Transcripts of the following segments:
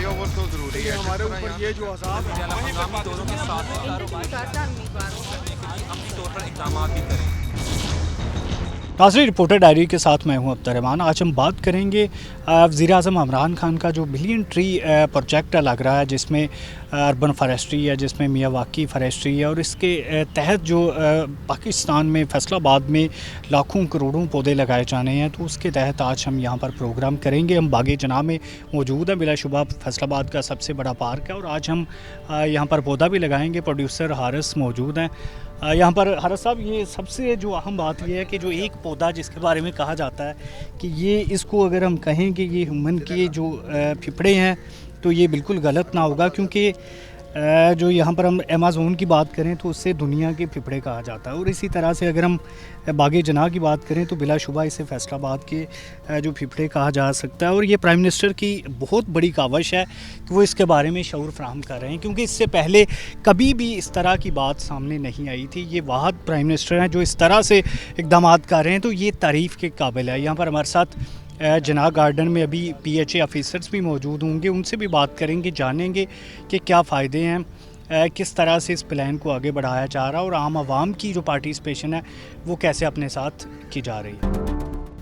Fly over तो ज़रूरी है हमारे ऊपर ये जो अज़ाब है हंगामी दौरों के साथ में कारोबार करने के लिए अमली तौर पर इक़दाम भी करें। नाज़रीन, रिपोर्टर डायरी के साथ मैं हूं अब्दुर्रहमान। आज हम बात करेंगे वज़ीर-ए-आज़म इमरान खान का जो बिलियन ट्री प्रोजेक्ट लग रहा है, जिसमें अर्बन फॉरेस्ट्री है, जिसमें मियावाकी फॉरेस्ट्री है, और इसके तहत जो पाकिस्तान में फैसलाबाद में लाखों करोड़ों पौधे लगाए जाने हैं, तो उसके तहत आज हम यहाँ पर प्रोग्राम करेंगे। हम बाग जनाह में मौजूद हैं। बिलाशुबा फैसलाबाद का सबसे बड़ा पार्क है और आज हम यहाँ पर पौधा भी लगाएंगे। प्रोड्यूसर हारिस मौजूद हैं यहाँ पर। हारिस साहब, ये सबसे जो अहम बात ये है कि जो एक पौधा जिसके बारे में कहा जाता है कि ये इसको अगर हम कहें कि ये ह्यूमन के जो फिफड़े हैं तो ये बिल्कुल गलत ना होगा, क्योंकि जो यहाँ पर हम अमेज़न की बात करें तो उससे दुनिया के फिफड़े कहा जाता है। और इसी तरह से अगर हम बाग जनाह की बात करें तो बिलाशुबा इसे फैसलाबाद के जो फिफड़े कहा जा सकता है। और ये प्राइम मिनिस्टर की बहुत बड़ी काविश है कि वो इसके बारे में शऊर फराहम कर रहे हैं, क्योंकि इससे पहले कभी भी इस तरह की बात सामने नहीं आई थी। ये वाहद प्राइम मिनिस्टर हैं जो इस तरह से इक़दाम कर रहे हैं, तो ये तारीफ़ के काबिल है। यहाँ पर हमारे साथ जनाह गार्डन में अभी PHA ऑफिसर्स भी मौजूद होंगे, उनसे भी बात करेंगे, जानेंगे कि क्या फ़ायदे हैं, किस तरह से इस प्लान को आगे बढ़ाया जा रहा है और आम आवाम की जो पार्टिसिपेशन है वो कैसे अपने साथ की जा रही है।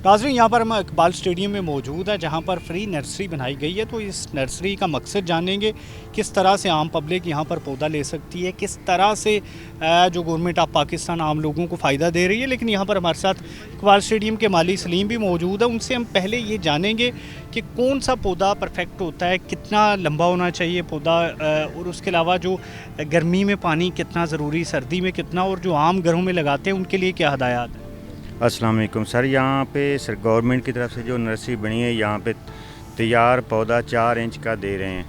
नाज़रीन, यहाँ पर हम इकबाल स्टेडियम में मौजूद है, जहाँ पर फ्री नर्सरी बनाई गई है। तो इस नर्सरी का मकसद जानेंगे, किस तरह से आम पब्लिक यहाँ पर पौधा ले सकती है, किस तरह से जो गवर्नमेंट ऑफ पाकिस्तान आम लोगों को फ़ायदा दे रही है। लेकिन यहाँ पर हमारे साथ इकबाल स्टेडियम के माली सलीम भी मौजूद है। उनसे हम पहले ये जानेंगे कि कौन सा पौधा परफेक्ट होता है, कितना लंबा होना चाहिए पौधा, और उसके अलावा जो गर्मी में पानी कितना ज़रूरी, सर्दी में कितना, और जो आम घरों में लगाते हैं उनके लिए क्या हदायत है। अस्सलाम वालेकुम सर, यहाँ पे सर गवर्नमेंट की तरफ से जो नर्सरी बनी है, यहाँ पे तैयार पौधा 4 इंच का दे रहे हैं,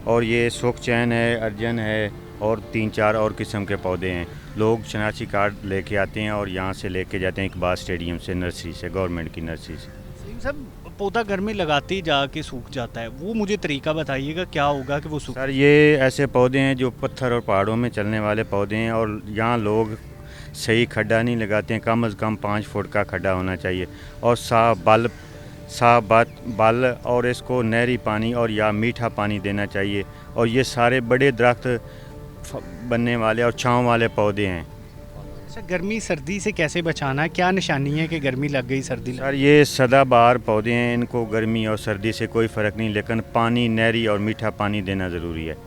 और ये सुख चैन है, अर्जन है, और 3-4 और किस्म के पौधे हैं। लोग शनाख्ती कार्ड लेके आते हैं और यहाँ से लेके जाते हैं इकबाल स्टेडियम से, नर्सरी से, गवर्नमेंट की नर्सरी से। सब पौधा घर में लगाते ही जाके सूख जाता है, वो मुझे तरीका बताइएगा क्या होगा कि वो सूख। सर, ये ऐसे पौधे हैं जो पत्थर और पहाड़ों में चलने वाले पौधे हैं, और यहाँ लोग सही खड्डा नहीं लगाते हैं। कम से कम 5 फुट का खड्डा होना चाहिए, और साफ बल, और इसको नहरी पानी और या मीठा पानी देना चाहिए। और ये सारे बड़े दरख्त बनने वाले और छाँव वाले पौधे हैं। अच्छा, गर्मी सर्दी से कैसे बचाना है, क्या निशानी है कि गर्मी लग गई, सर्दी लग सर, ये सदाबहार पौधे हैं, इनको गर्मी और सर्दी से कोई फ़र्क नहीं, लेकिन पानी नहरी और मीठा पानी देना ज़रूरी है।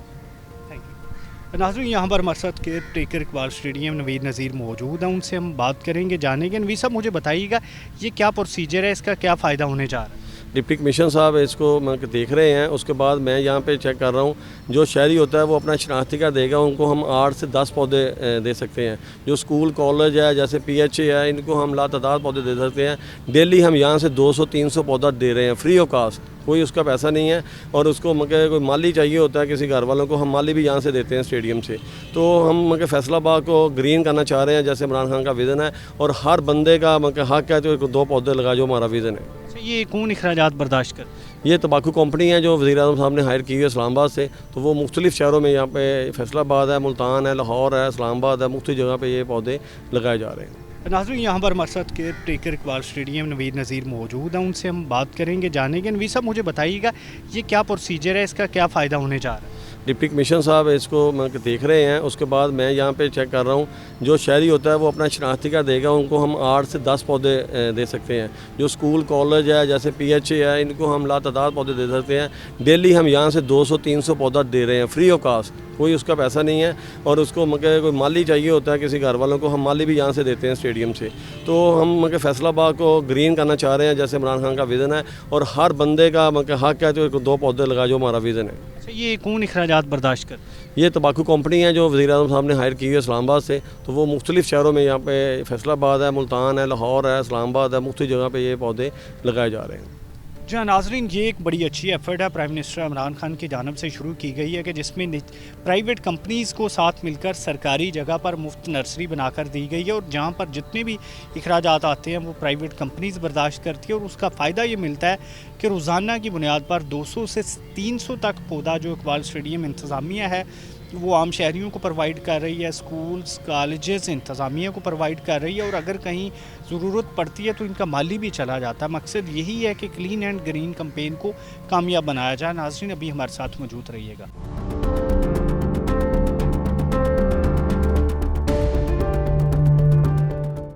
नाज़रीन, यहाँ पर हमारे साथ care taker Iqbal stadium Naveed Nazir मौजूद हैं, उनसे हम बात करेंगे, जानेंगे। नवीद साहब, मुझे बताइएगा ये क्या प्रोसीजर है, इसका क्या फ़ायदा होने जा रहा है। डिप्टी कमिश्नर साहब इसको देख रहे हैं, उसके बाद मैं यहाँ पे चेक कर रहा हूँ। जो शहरी होता है वो अपना शनाख्ती कार्ड देगा, उनको हम 8 से 10 पौधे दे सकते हैं। जो स्कूल कॉलेज है, जैसे PHA है, इनको हम लातादाद पौधे दे सकते हैं। डेली हम यहाँ से 200-300 पौधा दे रहे हैं, फ्री ऑफ कास्ट, कोई उसका पैसा नहीं है। और उसको कोई माली चाहिए होता है किसी घर वालों को, हम माली भी यहाँ से देते हैं स्टेडियम से। तो हम फैसलाबाद को ग्रीन करना चाह रहे हैं, जैसे इमरान खान का विज़न है, और हर बंदे का हक है तो 2 पौधे लगा, जो हमारा विज़न है। ये कौन अखराजात बर्दाश्त कर? ये तंबाकू कंपनी है जो वज़ीर-ए-आज़म साहब ने हायर की है इस्लामाबाद से। तो वो मुख्तलिफ़ शहरों में, यहाँ पे फैसलाबाद है, मुल्तान है, लाहौर है, इस्लामाबाद है, मुख्तलिफ़ जगह पे ये पौधे लगाए जा रहे हैं। नाज़रीन, यहाँ पर हमारे साथ care taker Iqbal stadium Naveed Nazir मौजूद हैं, उनसे हम बात करेंगे, जानेंगे। नवीद साहब, मुझे बताइएगा ये क्या प्रोसीजर है, इसका क्या फ़ायदा होने जा रहा है। डिप्टी कमिश्नर साहब इसको देख रहे हैं, उसके बाद मैं यहाँ पे चेक कर रहा हूँ। जो शहरी होता है वो अपना शनाख्ती कार्ड देगा, उनको हम 8 से 10 पौधे दे सकते हैं। जो स्कूल कॉलेज है, जैसे PHA है, इनको हम लातादाद पौधे दे सकते हैं। डेली हम यहाँ से 200-300 पौधा दे रहे हैं, फ्री ऑफ कास्ट, कोई उसका पैसा नहीं है। और उसको कोई माली चाहिए होता है किसी घर वालों को, हम माली भी यहाँ से देते हैं स्टेडियम से। तो हम फैसलाबाद को ग्रीन करना चाह रहे हैं, जैसे इमरान खान का विज़न है, और हर बंदे का हक है तो 2 पौधे लगा, जो हमारा विज़न है। ये कौन अखराजात बर्दाश्त कर? ये तंबाकू कंपनी है जो वज़ीर-ए-आज़म साहब ने हायर की है इस्लामाबाद से। तो वो मुख्तलिफ़ शहरों में, यहाँ पे फैसलाबाद है, मुल्तान है, लाहौर है, इस्लामाबाद है, मुख्तलिफ़ जगह पे ये पौधे लगाए जा रहे हैं। जी हाँ नाज़रीन, ये एक बड़ी अच्छी एफर्ट है प्राइम मिनिस्टर इमरान खान की जानिब से शुरू की गई है कि जिसमें प्राइवेट कंपनीज़ को साथ मिलकर सरकारी जगह पर मुफ्त नर्सरी बनाकर दी गई है, और जहाँ पर जितने भी अखराजात आते हैं वो प्राइवेट कंपनीज़ बर्दाश्त करती है। और उसका फ़ायदा ये मिलता है कि रोज़ाना की बुनियाद पर 200 से 300 तक पौधा जो इकबाल स्टेडियम इंतज़ामिया है वो आम शहरियों को प्रोवाइड कर रही है, स्कूल्स कॉलेजेस इंतज़ामिया को प्रोवाइड कर रही है, और अगर कहीं ज़रूरत पड़ती है तो इनका माली भी चला जाता है। मकसद यही है कि क्लीन एंड ग्रीन कैंपेन को कामयाब बनाया जाए। नाज़रीन, अभी हमारे साथ मौजूद रहिएगा।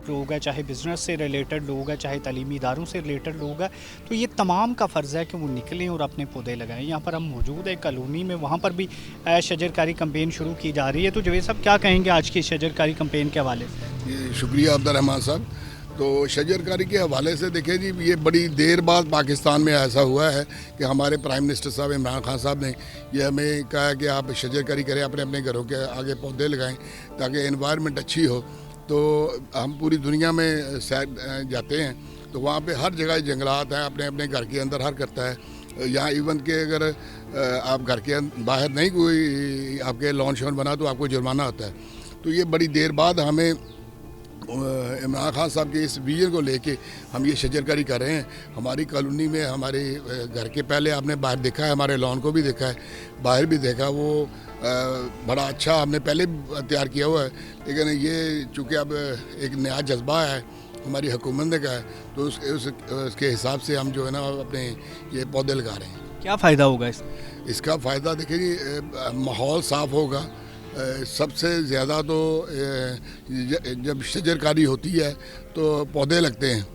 लोग हैं, चाहे बिज़नेस से रिलेटेड लोग हैं, चाहे तालीमी इदारों से रिलेटेड लोग हैं, तो ये तमाम का फ़र्ज़ है कि वो निकलें और अपने पौधे लगाएं। यहाँ पर हम मौजूद है कॉलोनी में, वहाँ पर भी शजरकारी कैंपेन शुरू की जा रही है। तो जवेद साहब, क्या कहेंगे आज की शजरकारी कैंपेन के हवाले से? ये शुक्रिया अब्दुर्रहमान साहब। तो शजरकारी के हवाले से देखिए जी, ये बड़ी देर बाद पाकिस्तान में ऐसा हुआ है कि हमारे प्राइम मिनिस्टर साहब इमरान खान साहब ने ये हमें कहा कि आप शजरकारी करें, अपने अपने घरों के आगे पौधे लगाएं ताकि एनवायरनमेंट अच्छी हो। तो हम पूरी दुनिया में सैर जाते हैं तो वहाँ पे हर जगह जंगलात हैं, अपने अपने घर के अंदर हर करता है। यहाँ इवन के अगर आप घर के बाहर नहीं कोई आपके लॉन शॉन बना तो आपको जुर्माना होता है। तो ये बड़ी देर बाद हमें इमरान खान साहब के इस विजन को लेके हम ये शजरकारी कर रहे हैं। हमारी कॉलोनी में हमारे घर के पहले आपने बाहर देखा है, हमारे लॉन को भी देखा है, बाहर भी देखा, वो बड़ा अच्छा हमने पहले तैयार किया हुआ है। लेकिन ये चूँकि अब एक नया जज्बा है हमारी हुकूमत ने कहा है, तो उसके हिसाब से हम जो है ना अपने ये पौधे लगा रहे हैं। क्या फ़ायदा होगा इसका फ़ायदा देखिए जी, माहौल साफ़ होगा। सबसे ज़्यादा तो जब शजरकारी होती है तो पौधे लगते हैं।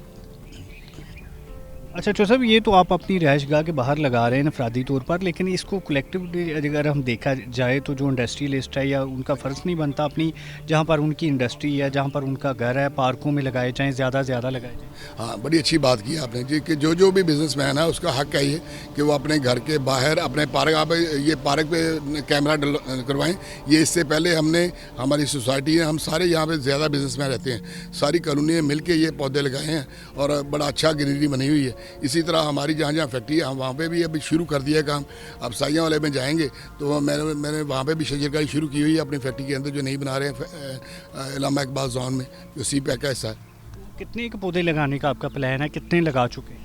अच्छा साहब, ये तो आप अपनी रहायश गाह के बाहर लगा रहे हैं अफरादी तौर पर, लेकिन इसको कलेक्टिवली अगर हम देखा जाए तो जो इंडस्ट्रियलिस्ट है या उनका फ़र्ज़ नहीं बनता अपनी जहाँ पर उनकी इंडस्ट्री है, जहाँ पर उनका घर है, पार्कों में लगाए जाएँ, ज़्यादा से ज़्यादा लगाए जाएँ? हाँ, बड़ी अच्छी बात की आपने जी कि जो भी बिजनेसमैन है उसका हक है ये कि वो अपने घर के बाहर अपने पार्क, आप ये पार्क पे कैमरा करवाएं। ये इससे पहले हमने हमारी सोसाइटी है, हम सारे यहाँ पे ज़्यादा बिजनेसमैन रहते हैं, सारी कॉलोनी में मिल के ये पौधे लगाए हैं और बड़ा अच्छा ग्रीनरी बनी हुई है। इसी तरह हमारी जहाँ जहाँ फैक्ट्री है हम वहाँ पे भी अभी शुरू कर दिया काम। अब साइयाँ वाले में जाएंगे तो मैंने वहाँ पे भी शजरकारी शुरू की हुई है अपनी फैक्ट्री के अंदर, जो नहीं बना रहे हैं इलामा इकबाल जोन में, जो सी पैक का हिस्सा है। कितने के पौधे लगाने का आपका प्लान है, कितने लगा चुके हैं?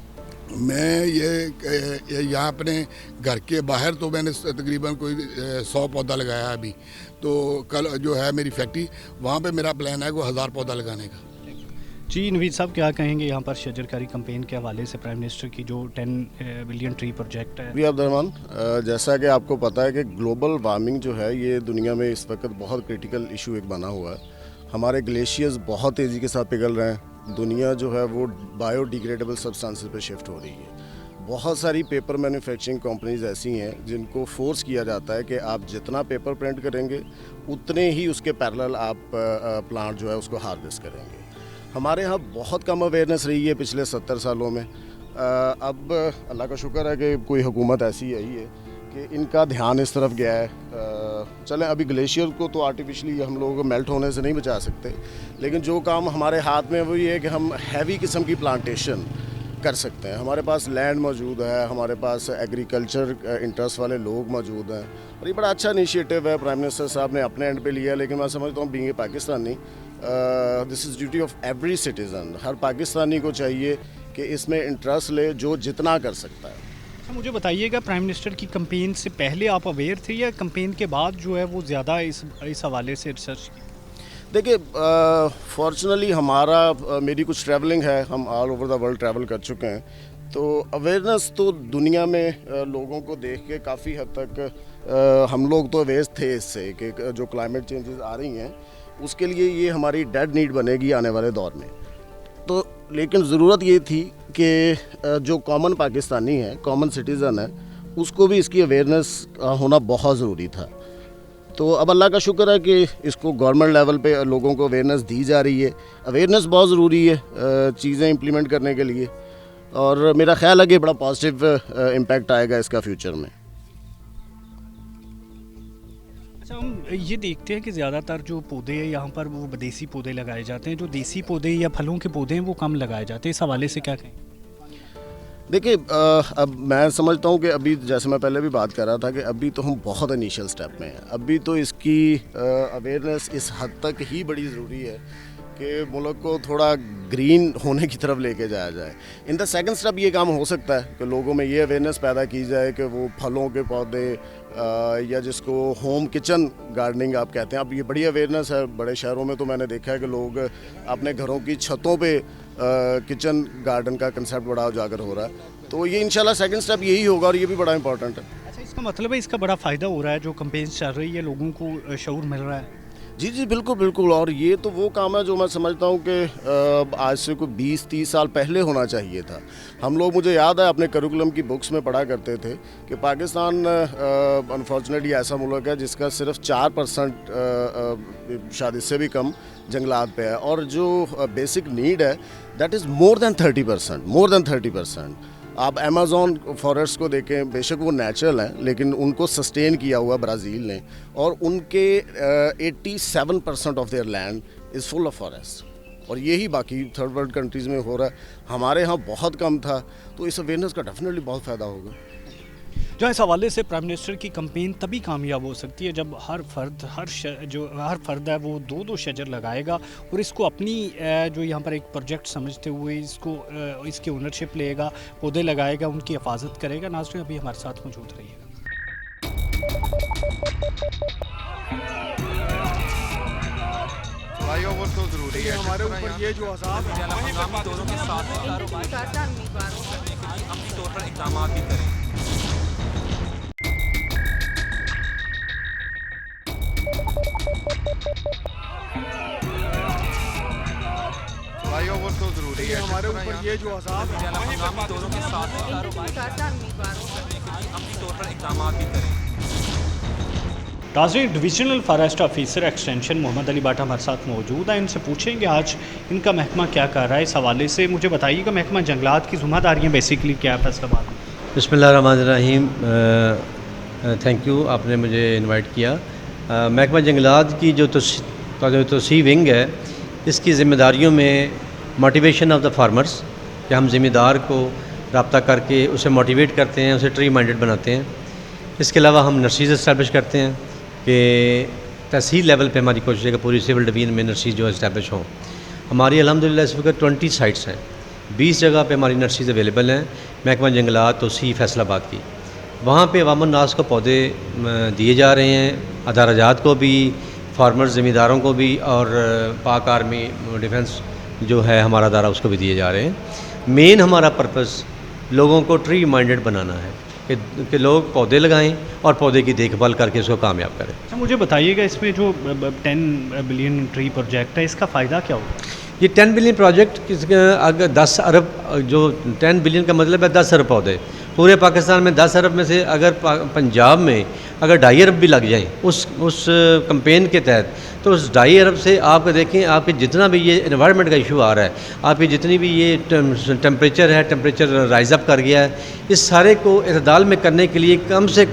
मैं ये यहाँ अपने घर के बाहर तो मैंने तकरीबन कोई 100 पौधा लगाया है अभी। तो कल जो है मेरी फैक्ट्री, वहाँ पे मेरा प्लान है वो 1000 पौधा लगाने का। जी नवीद साहब, क्या कहेंगे यहाँ पर शजरकारी कैंपेन के हवाले से प्राइम मिनिस्टर की जो 10 बिलियन ट्री प्रोजेक्ट है? जी अब्दुर्रहमान, जैसा कि आपको पता है कि ग्लोबल वार्मिंग जो है ये दुनिया में इस वक्त बहुत क्रिटिकल इशू एक बना हुआ है। हमारे ग्लेशियर्स बहुत तेज़ी के साथ पिघल रहे हैं, दुनिया जो है वो बायोडिग्रेडेबल सब्सटेंसेस पे शिफ्ट हो रही है। बहुत सारी पेपर मैन्युफैक्चरिंग कंपनीज ऐसी हैं जिनको फोर्स किया जाता है कि आप जितना पेपर प्रिंट करेंगे उतने ही उसके पैरेलल आप प्लांट जो है उसको हार्वेस्ट करेंगे। हमारे यहाँ बहुत कम अवेयरनेस रही है पिछले 70 सालों में। अब अल्लाह का शुक्र है कि कोई हुकूमत ऐसी आई है कि इनका ध्यान इस तरफ गया है। चलें, अभी ग्लेशियर को तो आर्टिफिशली हम लोग मेल्ट होने से नहीं बचा सकते, लेकिन जो काम हमारे हाथ में वो ये है कि हम हैवी किस्म की प्लांटेशन कर सकते हैं। हमारे पास लैंड मौजूद है, हमारे पास एग्रीकल्चर इंटरेस्ट वाले लोग मौजूद हैं और ये बड़ा अच्छा इनिशिएटिव है प्राइम मिनिस्टर साहब ने अपने एंड पे लिया। लेकिन मैं समझता हूँ being a Pakistani, this is duty of every citizen. हर पाकिस्तानी को चाहिए कि इसमें इंटरेस्ट ले जो जितना कर सकता है। अच्छा, मुझे बताइएगा, प्राइम मिनिस्टर की कैंपेन से पहले आप अवेयर थे या कैंपेन के बाद जो है वो ज़्यादा इस हवाले से रिसर्च की? देखिए, फॉर्चुनेटली हमारा मेरी कुछ ट्रैवलिंग है, हम all over the world travel कर चुके हैं, तो अवेयरनेस तो दुनिया में लोगों को देख के काफ़ी हद तक हम लोग तो अवेयर थे इससे कि जो क्लाइमेट चेंजेस आ रही हैं उसके लिए ये हमारी डेड नीड बनेगी आने वाले दौर में। तो लेकिन ज़रूरत ये थी कि जो कॉमन पाकिस्तानी है, कॉमन सिटीज़न है, उसको भी इसकी अवेयरनेस होना बहुत ज़रूरी था। तो अब अल्लाह का शुक्र है कि इसको गवर्नमेंट लेवल पे लोगों को अवेयरनेस दी जा रही है। अवेयरनेस बहुत ज़रूरी है चीज़ें इम्प्लीमेंट करने के लिए, और मेरा ख्याल है कि बड़ा पॉजिटिव इम्पैक्ट आएगा इसका फ्यूचर में। अच्छा, हम ये देखते हैं कि ज़्यादातर जो पौधे हैं यहाँ पर वो देसी पौधे लगाए जाते हैं, जो देसी पौधे या फलों के पौधे हैं वो कम लगाए जाते हैं। इस हवाले से क्या कहें? देखिए, अब मैं समझता हूँ कि अभी जैसे मैं पहले भी बात कर रहा था कि अभी तो हम बहुत इनिशियल स्टेप में हैं। अभी तो इसकी अवेयरनेस इस हद तक ही बड़ी ज़रूरी है कि मुल्क को थोड़ा ग्रीन होने की तरफ लेके जाया जाए। इन द सेकंड स्टेप ये काम हो सकता है कि लोगों में ये अवेयरनेस पैदा की जाए कि वो फलों के पौधे या जिसको होम किचन गार्डनिंग आप कहते हैं, अब ये बड़ी अवेयरनेस है। बड़े शहरों में तो मैंने देखा है कि लोग अपने घरों की छतों पे किचन गार्डन का कंसेप्ट बड़ा उजागर हो रहा है। तो ये इंशाल्लाह सेकंड स्टेप यही होगा और ये भी बड़ा इंपॉर्टेंट है। अच्छा, इसका मतलब है इसका बड़ा फ़ायदा हो रहा है, जो कैंपेन्स चल रही है लोगों को शऊर मिल रहा है। जी जी बिल्कुल बिल्कुल, और ये तो वो काम है जो मैं समझता हूँ कि आज से कोई 20-30 साल पहले होना चाहिए था। हम लोग, मुझे याद है अपने करिकुलम की बुक्स में पढ़ा करते थे कि पाकिस्तान अनफॉर्चुनेटली ऐसा मुल्क है जिसका सिर्फ 4% शायद इससे भी कम जंगलात पे है, और जो बेसिक नीड है दैट इज़ मोर देन 30%। आप अमेज़ॉन फॉरेस्ट को देखें, बेशक वो नेचुरल हैं लेकिन उनको सस्टेन किया हुआ ब्राज़ील ने, और उनके 87% of their land is full of forest, और यही बाकी थर्ड वर्ल्ड कंट्रीज़ में हो रहा है। हमारे यहाँ बहुत कम था, तो इस अवेयरनेस का डेफिनेटली बहुत फ़ायदा होगा। जो इस हवाले से प्राइम मिनिस्टर की कैंपेन तभी कामयाब हो सकती है जब हर फर्द है वो 2-2 शजर लगाएगा, और इसको अपनी जो यहाँ पर एक प्रोजेक्ट समझते हुए इसकी ओनरशिप लेगा, पौधे लगाएगा, उनकी हिफाजत करेगा। नाज़रीन, अभी हमारे साथ मौजूद रहिएगा। फ्लाईओवर तो ज़रूरी है, हमारे ऊपर ये जो अज़ाब है, हंगामी दौरों के साथ उम्मीदवारों करने के लिए अमली तौर पर इक़दाम भी करें। फ्लाईओवर तो ज़रूरी है, हमारे ऊपर ये जो अज़ाब है, हंगामी दौरों के साथ उम्मीदवारों करने के लिए अमली तौर पर इक़दाम भी करें। नाज़रीन, divisional forest officer extension Mohammad Ali Bata हमारे साथ मौजूद है। इनसे पूछेंगे आज इनका महकमा क्या कर रहा है इस हवाले से। मुझे बताइएगा, महकमा जंगलात की ज़िम्मेदारियाँ बेसिकली क्या है फैसलाबाद में? बिस्मिल्लाहिर्रहमानिर्रहीम, थैंक यू, आपने मुझे इनवाइट किया। महकमा जंगलात की जो तोसी विंग है, इसकी ज़िम्मेदारियों में मोटिवेशन ऑफ द फार्मर्स, कि हम ज़मींदार को रब्ता करके उसे मोटिवेट करते हैं, उसे ट्री माइंडेड बनाते हैं। इसके अलावा हम नर्सरीज इस्टेब्लिश करते हैं कि तहसील लेवल पे हमारी कोशिश है कि पूरी सिविल डिवीज़न में नर्सरीज जो इस्टेब्लिश हों। हमारी अल्हम्दुलिल्लाह इस वक्त 20 साइट्स हैं, 20 जगह पे हमारी नर्सरीज अवेलेबल हैं महकमा जंगलात तोसी फैसलाबाद की। वहाँ पे अवामुन नास को पौधे दिए जा रहे हैं, अदाराजात को भी, फार्मर्स ज़मींदारों को भी, और पाक आर्मी डिफेंस जो है हमारा अदारा उसको भी दिए जा रहे हैं। मेन हमारा पर्पस लोगों को ट्री माइंडेड बनाना है कि लोग पौधे लगाएं और पौधे की देखभाल करके उसको कामयाब करें। अच्छा, मुझे बताइएगा, इसमें जो 10 बिलियन ट्री प्रोजेक्ट है, इसका फ़ायदा क्या होगा? ये 10 बिलियन प्रोजेक्ट अगर 10 अरब, जो 10 बिलियन का मतलब है 10 अरब पौधे पूरे पाकिस्तान में। 10 अरब में से अगर पंजाब में अगर 2.5 अरब भी लग जाएं उस कैंपेन के तहत, तो उस 2.5 अरब से आप देखें, आपके जितना भी ये एनवायरनमेंट का इशू आ रहा है, आपकी जितनी भी ये टेम्परेचर है, टेम्परेचर राइज अप कर गया है, इस सारे को इतदाल में करने के लिए कम से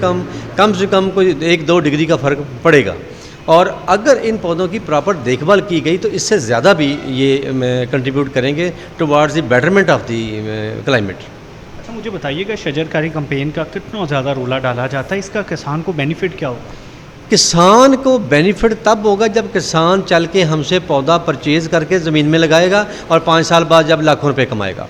कम कोई 1-2 डिग्री का फ़र्क पड़ेगा। और अगर इन पौधों की प्रॉपर देखभाल की गई तो इससे ज़्यादा भी ये कंट्रीब्यूट करेंगे towards the betterment of the climate. अच्छा, मुझे बताइएगा, शजरकारी कैंपेन का कितना ज़्यादा रोला डाला जाता है, इसका किसान को बेनिफिट क्या होगा? किसान को बेनिफिट तब होगा जब किसान चल के हमसे पौधा परचेज़ करके ज़मीन में लगाएगा और 5 साल बाद जब लाखों रुपए कमाएगा।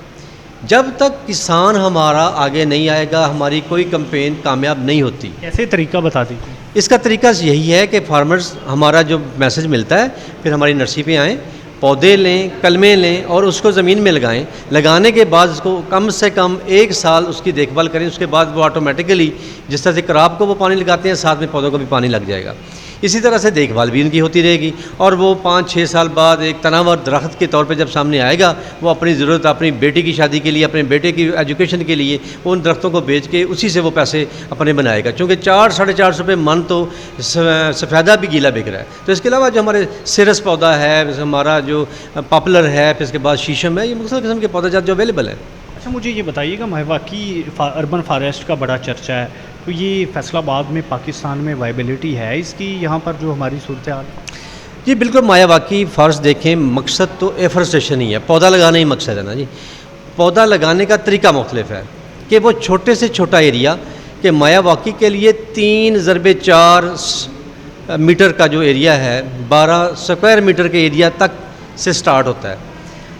जब तक किसान हमारा आगे नहीं आएगा, हमारी कोई कैंपेन कामयाब नहीं होती। कैसे तरीका बता दीजिए। इसका तरीका यही है कि फार्मर्स, हमारा जो मैसेज मिलता है, फिर हमारी नर्सरी पे आएँ, पौधे लें, कलमे लें और उसको ज़मीन में लगाएं। लगाने के बाद उसको कम से कम 1 साल उसकी देखभाल करें। उसके बाद वो ऑटोमेटिकली, जिस तरह से क्रॉप को वो पानी लगाते हैं, साथ में पौधों को भी पानी लग जाएगा। इसी तरह से देखभाल भी इनकी होती रहेगी, और वो 5-6 साल बाद एक तनावर दरख्त के तौर पे जब सामने आएगा, वो अपनी ज़रूरत, अपनी बेटी की शादी के लिए, अपने बेटे की एजुकेशन के लिए उन दरख्तों को बेच के उसी से वो पैसे अपने बनाएगा। चूँकि 4-4.5 रुपये मन तो सफ़ेदा भी गीला बिक रहा है। तो इसके अलावा जो हमारे सिरस पौधा है, हमारा जो पॉपुलर है, फिर इसके बाद शीशम है, ये मुख्तलिफ़ किस्म के पौधे जो अवेलेबल हैं। अच्छा, मुझे ये बताइएगा, मायावाकी अर्बन फॉरेस्ट का बड़ा चर्चा है, तो ये फैसलाबाद में पाकिस्तान में वायबिलिटी है इसकी, यहाँ पर जो हमारी सूरत हाल? जी बिल्कुल, मायावाकी फॉरेस्ट देखें, मकसद तो एफोरेस्टेशन ही है, पौधा लगाना ही मकसद है ना जी। पौधा लगाने का तरीका मुख्तलिफ है कि वो छोटे से छोटा एरिया कि मायावाकी के लिए 3x4 मीटर का जो एरिया है, 12 स्क्वायर मीटर के एरिया तक से स्टार्ट होता है।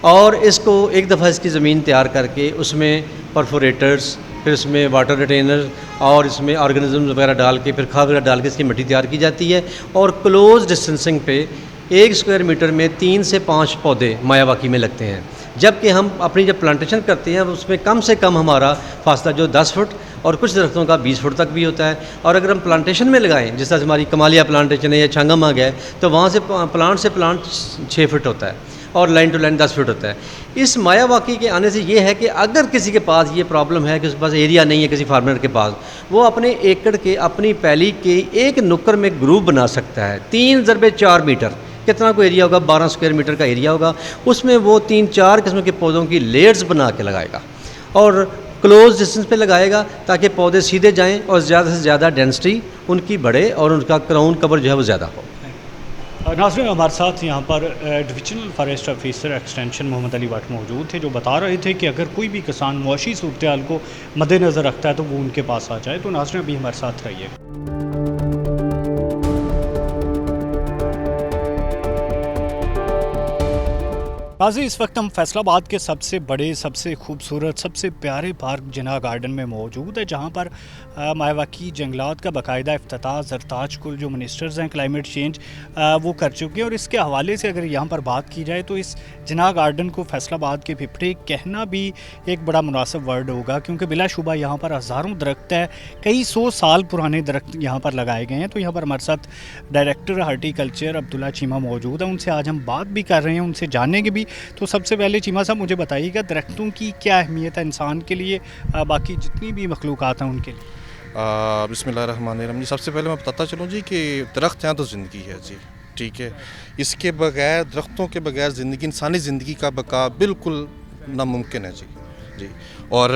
اور اس کو ایک دفعہ اس کی زمین تیار کر کے اس میں پرفوریٹرز، پھر اس میں واٹر ریٹینر اور اس میں آرگنزم وغیرہ ڈال کے، پھر کھاد وغیرہ ڈال کے اس کی مٹی تیار کی جاتی ہے، اور کلوز ڈسٹینسنگ پہ 1 اسکوائر میٹر میں 3 سے 5 پودے مایاواکی میں لگتے ہیں، جبکہ ہم اپنی جب پلانٹیشن کرتے ہیں اس میں کم سے کم ہمارا فاصلہ جو 10 فٹ اور کچھ درختوں کا 20 فٹ تک بھی ہوتا ہے. اور اگر ہم پلانٹیشن میں لگائیں، جس طرح ہماری کمالیہ پلانٹیشن ہے یا چھانگاماگ ہے، تو وہاں سے پلانٹ 6 فٹ ہوتا ہے اور لائن ٹو لائن 10 فٹ ہوتا ہے. اس مایاواکی کے آنے سے یہ ہے کہ اگر کسی کے پاس یہ پرابلم ہے کہ اس کے پاس ایریا نہیں ہے کسی فارمر کے پاس، وہ اپنے ایکڑ کے اپنی پیلی کے ایک نکڑ میں گروپ بنا سکتا ہے. 3x4 میٹر کتنا کوئی ایریا ہوگا، 12 اسکوائر میٹر کا ایریا ہوگا، اس میں وہ 3-4 قسم کے پودوں کی لیئرز بنا کے لگائے گا اور کلوز ڈسٹینس پہ لگائے گا تاکہ پودے سیدھے جائیں اور زیادہ سے زیادہ ڈینسٹی ان کی بڑھے اور ان کا کراؤن کور جو ہے وہ زیادہ ہو. ناظرین، ہمارے ساتھ یہاں پر divisional forest officer extension Mohammad Ali Butt موجود تھے، جو بتا رہے تھے کہ اگر کوئی بھی کسان معاشی صورتحال کو مد نظر رکھتا ہے تو وہ ان کے پاس آ جائے. تو ناظرین ابھی ہمارے ساتھ رہیے. ناظرین، اس وقت ہم فیصل آباد کے سب سے بڑے، سب سے خوبصورت، سب سے پیارے پارک جناح گارڈن میں موجود ہے، جہاں پر مایاواکی جنگلات کا باقاعدہ افتتاح زرتاج کل جو منسٹرز ہیں کلائمیٹ چینج وہ کر چکے ہیں. اور اس کے حوالے سے اگر یہاں پر بات کی جائے تو اس جناح گارڈن کو فیصل آباد کے پھپھڑے کہنا بھی ایک بڑا مناسب ورڈ ہوگا، کیونکہ بلا شبہ یہاں پر ہزاروں درخت ہے، کئی 100 سال پرانے درخت یہاں پر لگائے گئے ہیں. تو یہاں پر ہمارے ساتھ ڈائریکٹر ہارٹی کلچر عبداللہ چیمہ موجود ہیں، ان سے آج ہم بات بھی کر رہے ہیں، ان سے جانیں گے بھی. تو سب سے پہلے چیمہ صاحب مجھے بتائیے گا درختوں کی کیا اہمیت ہے انسان کے لیے، باقی جتنی بھی مخلوقات ہیں ان کے لیے؟ بسم اللہ الرحمن الرحیم. جی سب سے پہلے میں بتاتا چلوں جی کہ درخت ہیں تو زندگی ہے جی، ٹھیک ہے. اس کے بغیر، درختوں کے بغیر زندگی، انسانی زندگی کا بقا بالکل ناممکن ہے جی. جی اور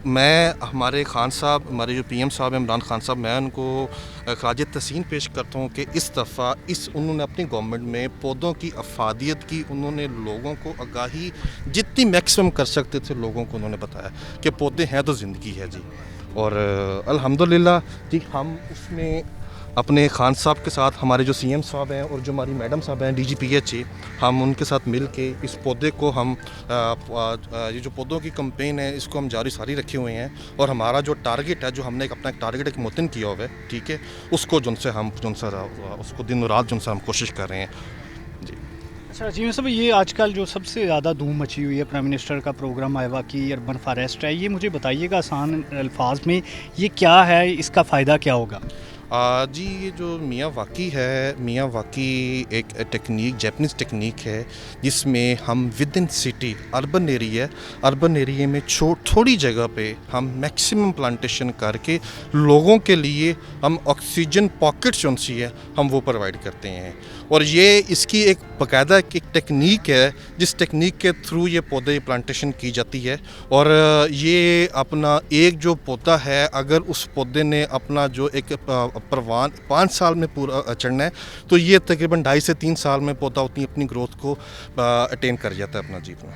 میں ہمارے خان صاحب، ہمارے جو پی ایم صاحب ہیں عمران خان صاحب، میں ان کو خراج تحسین پیش کرتا ہوں کہ اس دفعہ انہوں نے اپنی گورنمنٹ میں پودوں کی افادیت کی، انہوں نے لوگوں کو آگاہی جتنی میکسیمم کر سکتے تھے لوگوں کو انہوں نے بتایا کہ پودے ہیں تو زندگی ہے جی. اور الحمدللہ جی ہم اس میں اپنے خان صاحب کے ساتھ، ہمارے جو سی ایم صاحب ہیں اور جو ہماری میڈم صاحب ہیں D G P H A, ہم ان کے ساتھ مل کے اس پودے کو ہم یہ جو پودوں کی کمپین ہے اس کو ہم جاری ساری رکھے ہوئے ہیں. اور ہمارا جو ٹارگٹ ہے، جو ہم نے اپنا ایک ٹارگٹ ایک متعین کیا ہوا ہے، ٹھیک ہے، اس کو جن سے اس کو دن و رات ہم کوشش کر رہے ہیں جی. اچھا جی صاحب، یہ آج کل جو سب سے زیادہ دھوم مچی ہوئی ہے پرائم منسٹر کا پروگرام مایاواکی اربن فارسٹ ہے، یہ مجھے بتائیے گا آسان الفاظ میں یہ کیا ہے، اس کا فائدہ کیا ہوگا؟ جی یہ جو میاں واکی ہے، میاں واکی ایک ٹیکنیک، جیپنیز ٹیکنیک ہے، جس میں ہم ود ان سٹی اربن ایریے میں تھوڑی جگہ پہ ہم میکسیمم پلانٹیشن کر کے لوگوں کے لیے ہم آکسیجن پاکٹ جو سی ہے ہم وہ پرووائڈ کرتے ہیں. اور یہ اس کی ایک باقاعدہ ایک ٹیکنیک ہے جس ٹیکنیک کے تھرو یہ پودے پلانٹیشن کی جاتی ہے. اور یہ اپنا ایک جو پودا ہے، اگر اس پودے نے اپنا جو ایک پروان 5 سال میں پورا چڑھنا ہے تو یہ تقریباً 2.5 سے 3 سال میں پودا اپنی گروتھ کو اٹین کر جاتا ہے اپنا جیون.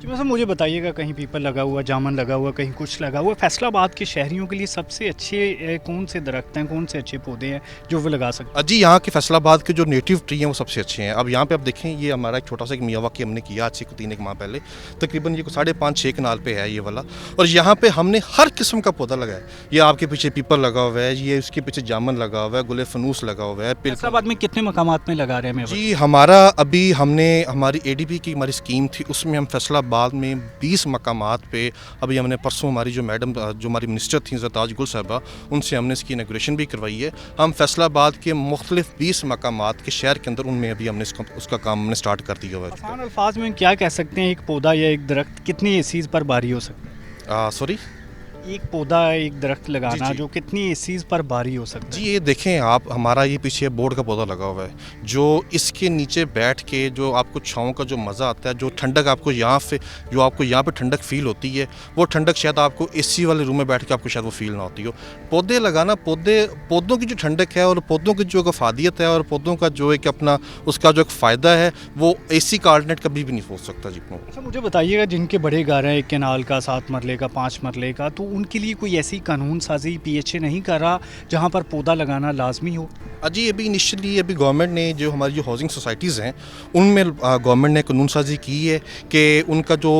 جی مثلا مجھے بتائیے گا، کہیں پیپل لگا ہوا، جامن لگا ہوا، کہیں کچھ لگا ہوا، فیصل آباد کے شہریوں کے لیے سب سے اچھے کون سے درخت ہیں، کون سے اچھے پودے ہیں جو وہ لگا سکتے ہیں؟ جی یہاں کے فیصل آباد کے جو نیٹیو ٹری ہیں وہ سب سے اچھے ہیں. اب یہاں پہ آپ دیکھیں، یہ ہمارا ایک چھوٹا سا ایک میاں واکی ہم نے کیا آج سے 3 ماہ پہلے، تقریباً یہ 5.5-6 کنال پہ ہے یہ والا. اور یہاں پہ ہم نے ہر قسم کا پودا لگایا ہے. یہ آپ کے پیچھے پیپل لگا ہوا ہے، یہ اس کے پیچھے جامن لگا ہوا ہے، گل فنوس لگا ہوا ہے. فیصل آباد میں کتنے مقامات میں لگا رہے ہیں؟ جی ہمارا ابھی ہم نے ہماری اے ڈی بی کی ہماری اسکیم تھی، اس میں ہم فیصل آباد میں 20 مقامات پہ ابھی ہم نے پرسوں ہماری جو میڈم جو ہماری منسٹر تھیں زرتاج گل صاحبہ، ان سے ہم نے اس کی انوگریشن بھی کروائی ہے. ہم فیصل آباد کے مختلف 20 مقامات کے شہر کے اندر ان میں ابھی ہم نے اس کا کام ہم نے اسٹارٹ کر دیا ہوا ہے. آسان الفاظ میں کیا کہہ سکتے ہیں، ایک پودا یا ایک درخت کتنی ایسیز پر بھاری ہو سکتا ہے؟ سوری، ایک پودا ایک درخت لگانا جو کتنی ایسیز پر بھاری ہو سکتا ہے؟ جی یہ دیکھیں آپ، ہمارا یہ پیچھے بورڈ کا پودا لگا ہوا ہے، جو اس کے نیچے بیٹھ کے جو آپ کو چھاؤں کا جو مزہ آتا ہے، جو ٹھنڈک آپ کو یہاں پہ ٹھنڈک فیل ہوتی ہے، وہ ٹھنڈک شاید آپ کو اے سی والے روم میں بیٹھ کے آپ کو شاید وہ فیل نہ ہوتی ہو. پودے لگانا، پودوں کی جو ٹھنڈک ہے اور پودوں کی جو افادیت ہے اور پودوں کا جو ایک اپنا اس کا جو ایک فائدہ ہے، وہ اے سی کا آلٹرنیٹ کبھی بھی نہیں ہو سکتا. جی اچھا مجھے بتائیے گا، جن کے بڑے گھر ہیں، 1 کنال کا، 7 مرلے کا، 5 مرلے کا، تو ان کے لیے کوئی ایسی قانون سازی PHA نہیں کر رہا جہاں پر پودا لگانا لازمی ہو؟ جی ابھی انیشلی گورنمنٹ نے جو ہماری جو ہاؤسنگ سوسائٹیز ہیں ان میں گورنمنٹ نے قانون سازی کی ہے کہ ان کا جو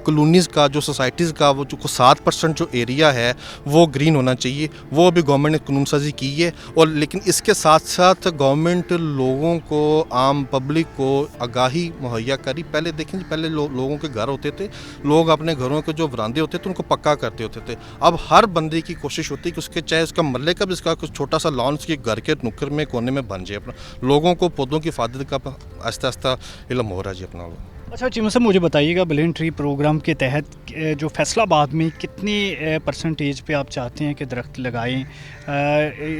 کالونیز کا جو سوسائٹیز کا وہ جو 7% جو ایریا ہے وہ گرین ہونا چاہیے، وہ ابھی گورنمنٹ نے قانون سازی کی ہے. اور لیکن اس کے ساتھ ساتھ گورنمنٹ لوگوں کو، عام پبلک کو آگاہی مہیا کری. پہلے دیکھیں پہلے لوگوں کے گھر ہوتے تھے، لوگ اپنے گھروں کے جو وراندے ہوتے تھے ان کو پکا کرتے ہوتے تھے. اب ہر بندے کی کوشش ہوتی ہے کہ اس کے چاہے اس کا محلے کا بھی اس کا کچھ چھوٹا سا لان اس کے گھر کے نکر میں کونے میں بن جائے. اپنا لوگوں کو پودوں کی حفاظت کا آہستہ آہستہ علم ہو رہا ہے جی اپنا. اچھا چیمہ صاحب مجھے بتائیے گا بلین ٹری پروگرام کے تحت جو فیصل آباد میں کتنی پرسنٹیج پہ آپ چاہتے ہیں کہ درخت لگائیں؟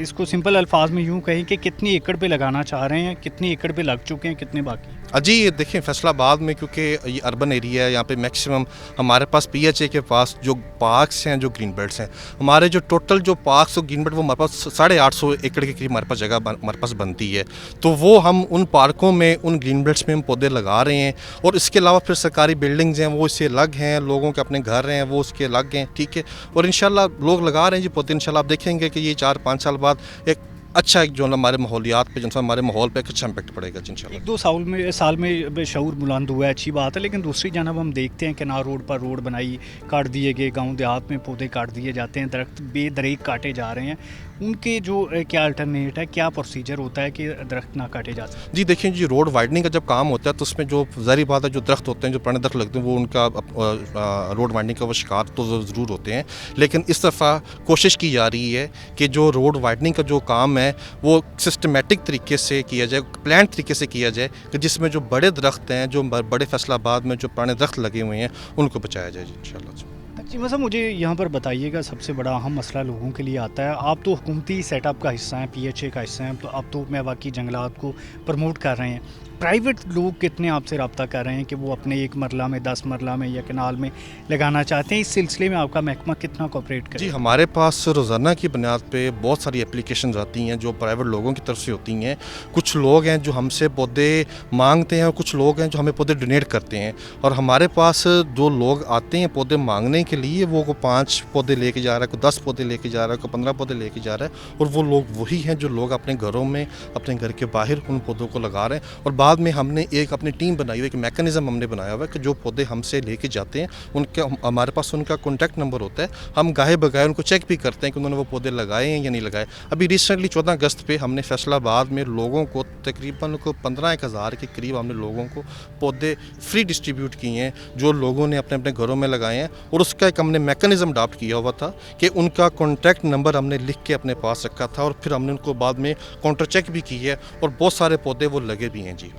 اس کو سمپل الفاظ میں یوں کہیں کہ کتنی ایکڑ پہ لگانا چاہ رہے ہیں، کتنی ایکڑ پہ لگ چکے ہیں، کتنے باقی؟ جی یہ دیکھیں فیصل آباد میں کیونکہ یہ اربن ایریا ہے، یہاں پہ میکسیمم ہمارے پاس PHA کے پاس جو پارکس ہیں، جو گرین بیلٹس ہیں، ہمارے جو ٹوٹل جو پارکس اور گرین بیلٹ وہ ہمارے پاس 850 ایکڑ کے قریب ہمارے پاس جگہ ہمارے پاس بنتی ہے. تو وہ ہم ان پارکوں میں، ان گرین بیلٹس میں ہم پودے لگا رہے ہیں. اور اس کے علاوہ پھر سرکاری بلڈنگز ہیں وہ اس سے الگ ہیں، لوگوں کے اپنے گھر ہیں وہ اس کے الگ ہیں. ٹھیک ہے، اور انشاءاللہ لوگ لگا رہے ہیں جی پودے. انشاءاللہ آپ دیکھیں گے کہ یہ 4-5 سال بعد ایک اچھا ایک جو ہمارے ماحولیات پہ، جو ہمارے ماحول پہ ایک اچھا امپیکٹ پڑے گا انشاءاللہ. 1-2 سال میں شعور بلند ہوا ہے، اچھی بات ہے. لیکن دوسری جانب ہم دیکھتے ہیں کہ نہ روڈ پر روڈ بنائی، کاٹ دیے گئے، گاؤں دیہات میں پودے کاٹ دیے جاتے ہیں، درخت بے دریغ کاٹے جا رہے ہیں. ان کے جو کیا الٹرنیٹ ہے، کیا پروسیجر ہوتا ہے کہ درخت نہ کاٹے جا سکیں؟ جی دیکھیں جی روڈ وائڈننگ کا جب کام ہوتا ہے تو اس میں جو ظاہری بات ہے جو درخت ہوتے ہیں، جو پرانے درخت لگتے ہیں وہ ان کا روڈ وائڈنگ کا وہ شکار تو ضرور ہوتے ہیں. لیکن اس دفعہ کوشش کی جا رہی ہے کہ جو روڈ وائڈننگ کا جو کام ہے وہ سسٹمیٹک طریقے سے کیا جائے، پلان طریقے سے کیا جائے، کہ جس میں جو بڑے درخت ہیں، جو بڑے فیصل آباد میں جو پرانے درخت لگے ہوئے ہیں ان کو بچایا جائے جی انشاءاللہ. جی مثلا مجھے یہاں پر بتائیے گا، سب سے بڑا اہم مسئلہ لوگوں کے لیے آتا ہے، آپ تو حکومتی سیٹ اپ کا حصہ ہیں، PHA کا حصہ ہیں، تو آپ تو میاواکی جنگلات کو پروموٹ کر رہے ہیں. پرائیویٹ لوگ کتنے آپ سے رابطہ کر رہے ہیں کہ وہ اپنے 1 مرلہ میں 10 مرلہ میں یا کنال میں لگانا چاہتے ہیں؟ اس سلسلے میں آپ کا محکمہ کتنا کوآپریٹ کرے؟ جی ہمارے پاس روزانہ کی بنیاد پہ بہت ساری اپلیکیشنز آتی ہیں جو پرائیویٹ لوگوں کی طرف سے ہوتی ہیں. کچھ لوگ ہیں جو ہم سے پودے مانگتے ہیں اور کچھ لوگ ہیں جو ہمیں پودے ڈونیٹ کرتے ہیں. اور ہمارے پاس جو لوگ آتے ہیں پودے مانگنے کے لیے، وہ کو 5 پودے لے کے جا رہا ہے، کوئی 10 پودے لے کے جا رہا ہے، کوئی 15 پودے لے کے جا رہا ہے. اور وہ لوگ وہی ہیں جو لوگ اپنے گھروں میں، اپنے گھر کے باہر ان پودوں کو لگا رہے ہیں. اور بعد میں ہم نے ایک اپنی ٹیم بنائی ہوئی، ایک میکانزم ہم نے بنایا ہوا ہے کہ جو پودے ہم سے لے کے جاتے ہیں ان کے ہمارے پاس ان کا کانٹیکٹ نمبر ہوتا ہے. ہم گاہے بگاہے ان کو چیک بھی کرتے ہیں کہ انہوں نے وہ پودے لگائے ہیں یا نہیں لگائے. ابھی ریسنٹلی 14 اگست پہ ہم نے فیصل آباد میں لوگوں کو تقریباً 15,000 کے قریب ہم نے لوگوں کو پودے فری ڈسٹریبیوٹ کیے ہیں جو لوگوں نے اپنے اپنے گھروں میں لگائے ہیں. اور اس کا ایک ہم نے میکانزم اڈاپٹ کیا ہوا تھا کہ ان کا کانٹیکٹ نمبر ہم نے لکھ کے اپنے پاس رکھا تھا. اور پھر ہم نے ان کو بعد میں کاؤنٹر چیک بھی کی ہے اور بہت سارے پودے وہ لگے بھی ہیں جی.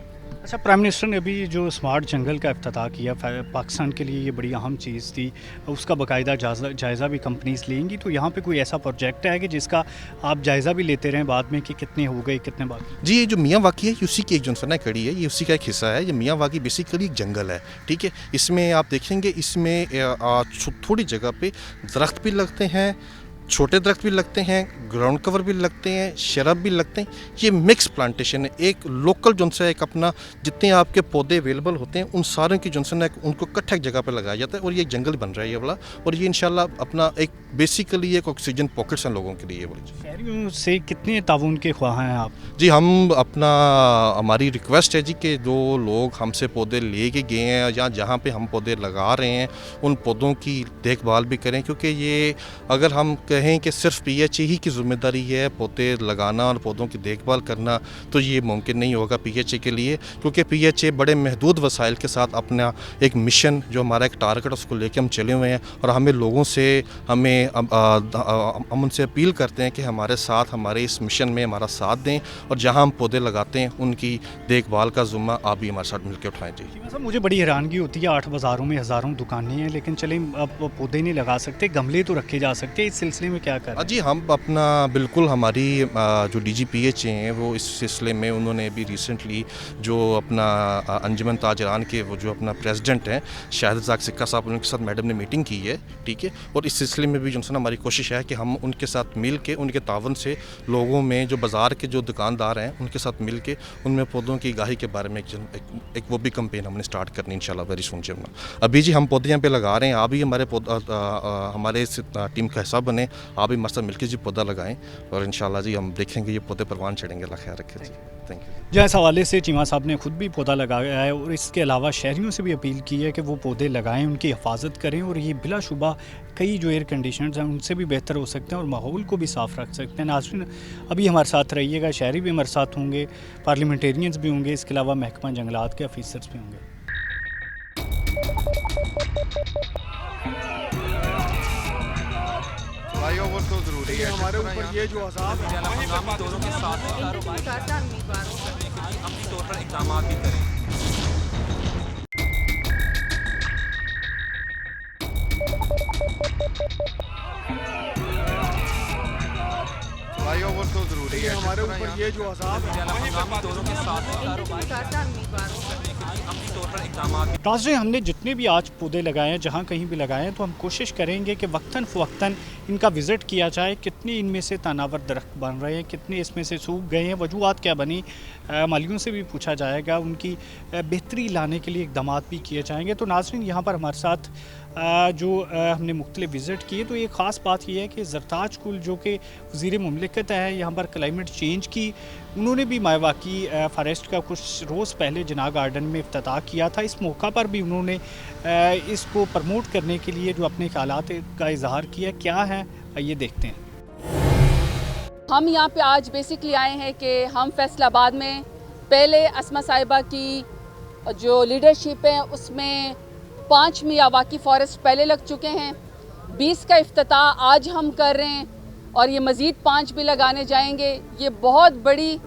اچھا پرائم منسٹر نے ابھی جو اسمارٹ جنگل کا افتتاح کیا، پاکستان کے لیے یہ بڑی اہم چیز تھی، اس کا باقاعدہ جائزہ بھی کمپنیز لیں گی. تو یہاں پہ کوئی ایسا پروجیکٹ ہے کہ جس کا آپ جائزہ بھی لیتے رہیں بعد میں کہ کتنے ہو گئے کتنے باقی؟ جی یہ جو میاں واکی ہے یہ اسی کی ایک جو فنا کڑی ہے، یہ اسی کا ایک حصہ ہے. یہ میاں واکی بیسیکلی ایک جنگل ہے. ٹھیک ہے، اس میں آپ دیکھیں گے اس میں تھوڑی جگہ پہ درخت بھی لگتے ہیں، چھوٹے درخت بھی لگتے ہیں، گراؤنڈ کور بھی لگتے ہیں، شرب بھی لگتے ہیں. یہ مکس پلانٹیشن ہے. ایک لوکل جو ہے ایک اپنا جتنے آپ کے پودے اویلیبل ہوتے ہیں ان ساروں کی جو ہے ان کو اکٹھا ایک جگہ پہ لگایا جاتا ہے. اور یہ ایک جنگل بن رہا ہے یہ والا. اور یہ انشاءاللہ اپنا ایک بیسیکلی ایک آکسیجن پاکٹس ہیں لوگوں کے لیے. شہریوں سے کتنے تعاون کے خواہاں ہیں آپ؟ جی ہم اپنا ہماری ریکویسٹ ہے جی کہ جو لوگ ہم سے پودے لے کے گئے ہیں یا جہاں پہ ہم پودے لگا رہے ہیں ان پودوں کی دیکھ بھال بھی کریں. کیونکہ یہ اگر ہم کہیں کہ صرف PHA ہی کی ذمہ داری ہے پودے لگانا اور پودوں کی دیکھ بھال کرنا تو یہ ممکن نہیں ہوگا PHA کے لیے. کیونکہ PHA بڑے محدود وسائل کے ساتھ اپنا ایک مشن جو ہمارا ایک ٹارگٹ اس کو لے کے ہم چلے ہوئے ہیں. اور ہمیں لوگوں سے ہم ان سے اپیل کرتے ہیں کہ ہمارے ساتھ ہمارے اس مشن میں ہمارا ساتھ دیں اور جہاں ہم پودے لگاتے ہیں ان کی دیکھ بھال کا ذمہ آپ بھی ہمارے ساتھ مل کے اٹھائیں. جی مجھے بڑی حیرانگی ہوتی ہے، 8 بازاروں میں ہزاروں دکانیں ہیں لیکن چلیں اب پودے نہیں لگا سکتے، گملے تو رکھے جا سکتے. اس سلسلے میں کیا کر رہے ہیں؟ جی ہم اپنا بالکل ہماری جو DG PHA ہیں وہ اس سلسلے میں انہوں نے بھی ریسنٹلی جو اپنا انجمن تاجران کے وہ جو اپنا پریزیڈنٹ ہیں شاہد رزاق سکہ صاحب ان کے ساتھ میڈم نے میٹنگ کی ہے. ٹھیک ہے، اور اس سلسلے میں بھی भी जो है ना हमारी कोशिश है कि हम उनके साथ मिल के उनके तावन से लोगों में जो बाज़ार के जो दुकानदार हैं उनके साथ मिल के उनमें पौधों की गाही के बारे में एक वो भी कंपेन हमने स्टार्ट करनी इंशाल्लाह वेरी सून जी। अभी जी हम पौधे यहाँ पे लगा रहे हैं, आप भी हमारे इस टीम का हिस्सा बने, आप भी हमारे साथ मिलकर जी पौधा लगाएं और इंशाल्लाह जी हम देखेंगे ये पौधे परवान चढ़ेंगे। अल्लाह ख्याल रखें जी, थैंक यू। जहाँ इस हवाले से चीमा साहब ने खुद भी पौधा लगाया है और इसके अलावा शहरियों से भी अपील की है कि वो पौधे लगाएं, उनकी हिफाजत करें और ये बिलाशुबा कई जो एयर कंडीशनर्स हैं उनसे भी बेहतर हो सकते हैं और माहौल को भी साफ़ रख सकते हैं। नाज़रीन अभी हमारे साथ रहिएगा, शहरी भी हमारे साथ होंगे, पार्लियामेंटेरियंस भी होंगे, इसके अलावा महकमा जंगलात के ऑफिसर्स भी होंगे। फ्लाईओवर तो जरूरी है, हमारे ऊपर ये जो अजाब है हंगामी दौरों के साथ कारोबार करने के लिए अपनी तौर पर इक़दाम भी करें। फ्लाईओवर तो जरूरी है, हमारे ऊपर ये जो अजाब है हंगामी दौरों के साथ कारोबार करने के लिए अपनी तौर पर इक़दाम भी। नाज़रीन हमने जितने भी आज पौधे लगाए हैं, जहाँ कहीं भी लगाए हैं, तो हम कोशिश करेंगे कि वक्तन फ़वक्तन इनका विज़िट किया जाए, कितने इनमें से तनावर दरख्त बन रहे हैं, कितने इसमें से सूख गए हैं, वजूहात क्या बनी, मालियों से भी पूछा जाएगा, उनकी बेहतरी लाने के लिए इक़दाम भी किए जाएंगे। तो नाज़रीन यहाँ पर हमारे साथ जो हमने मुख्तलिफ विज़िट किए, तो एक ख़ास बात यह है कि ज़रताज कुल जो कि वज़ीर मुमलिकत है यहाँ पर क्लाइमेट चेंज की, उन्होंने भी मायवाकी फॉरेस्ट का कुछ रोज़ पहले जिना गार्डन में इफ्तिताह किया था। इस मौका पर भी उन्होंने इसको प्रमोट करने के लिए जो अपने ख़यालात का इजहार किया, क्या है ये देखते हैं। हम यहाँ पे आज बेसिकली आए हैं कि हम फैसलाबाद में पहले अस्मा साहिबा की जो लीडरशिप है उसमें 5 मियावाकी फॉरेस्ट पहले लग चुके हैं, 20 का इफ्तिताह आज हम कर रहे हैं और ये मज़ीद 5 भी लगाने जाएंगे। ये बहुत बड़ी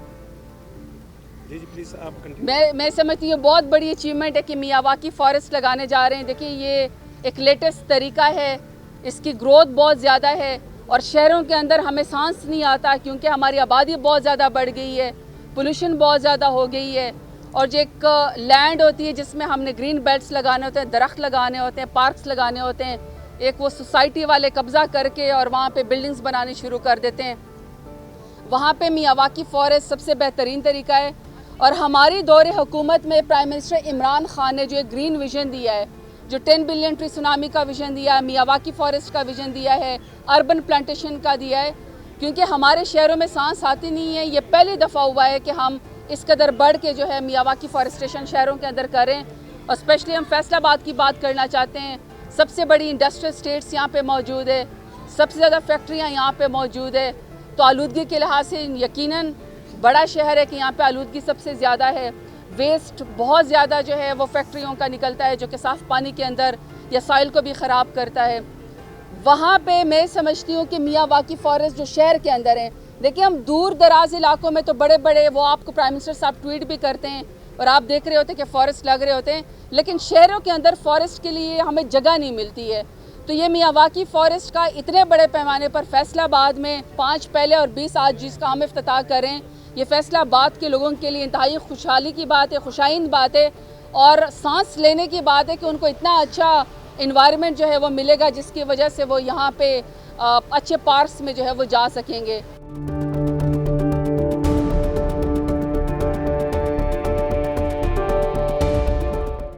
मैं समझती हूँ बहुत बड़ी अचीवमेंट है कि मियावाकी फॉरेस्ट लगाने जा रहे हैं। देखिए ये एक लेटेस्ट तरीका है, इसकी ग्रोथ बहुत ज़्यादा है और शहरों के अंदर हमें सांस नहीं आता क्योंकि हमारी आबादी बहुत ज़्यादा बढ़ गई है, पोल्यूशन बहुत ज़्यादा हो गई है और जो एक लैंड होती है जिसमें हमने ग्रीन बेल्ट्स लगाने होते हैं, दरख्त लगाने होते हैं, पार्क्स लगाने होते हैं, एक वो सोसाइटी वाले कब्ज़ा करके और वहाँ पे बिल्डिंग्स बनानी शुरू कर देते हैं। वहाँ पे मियावाकी फॉरेस्ट सबसे बेहतरीन तरीका है और हमारी दौरे हुकूमत में प्राइम मिनिस्टर इमरान खान ने जो एक ग्रीन विज़न दिया है, जो 10 बिलियन ट्री सुनामी का विज़न दिया है, मियावाकी फॉरेस्ट का विज़न दिया है, अर्बन प्लांटेशन का दिया है, क्योंकि हमारे शहरों में सांस आती नहीं है। ये पहली दफ़ा हुआ है कि हम इस कदर बढ़ के जो है मियावाकी फॉरेस्टेशन शहरों के अंदर करें और स्पेशली हम फैसलाबाद की बात करना चाहते हैं। सबसे बड़ी इंडस्ट्रियल स्टेट्स यहाँ पे मौजूद है, सबसे ज़्यादा फैक्ट्रियाँ यहाँ पे मौजूद है, तो आलूदगी के लिहाज से यकीनन बड़ा शहर है कि यहाँ पे आलूदगी सबसे ज़्यादा है। वेस्ट बहुत ज़्यादा जो है वो फैक्ट्रियों का निकलता है जो कि साफ़ पानी के अंदर या सॉइल को भी ख़राब करता है। वहाँ पे मैं समझती हूँ कि मियावाकी फॉरेस्ट जो शहर के अंदर है, देखिए हम दूर दराज इलाकों में तो बड़े बड़े वो आपको प्राइम मिनिस्टर साहब ट्वीट भी करते हैं और आप देख रहे होते हैं कि फ़ॉरेस्ट लग रहे होते हैं, लेकिन शहरों के अंदर फ़ॉरेस्ट के लिए हमें जगह नहीं मिलती है। तो ये मियावाकी फ़ॉरेस्ट का इतने बड़े पैमाने पर फैसलाबाद में 5 पहले और 20 आज जिसका हम इफ्तिताह करें, ये फैसलाबाद के लोगों के लिए इंतहाई खुशहाली की बात है, खुशाइंद बात है और सांस लेने की बात है कि उनको इतना अच्छा इन्वायरमेंट जो है वो मिलेगा जिसकी वजह से वो यहाँ पे अच्छे पार्क्स में जो है वो जा सकेंगे।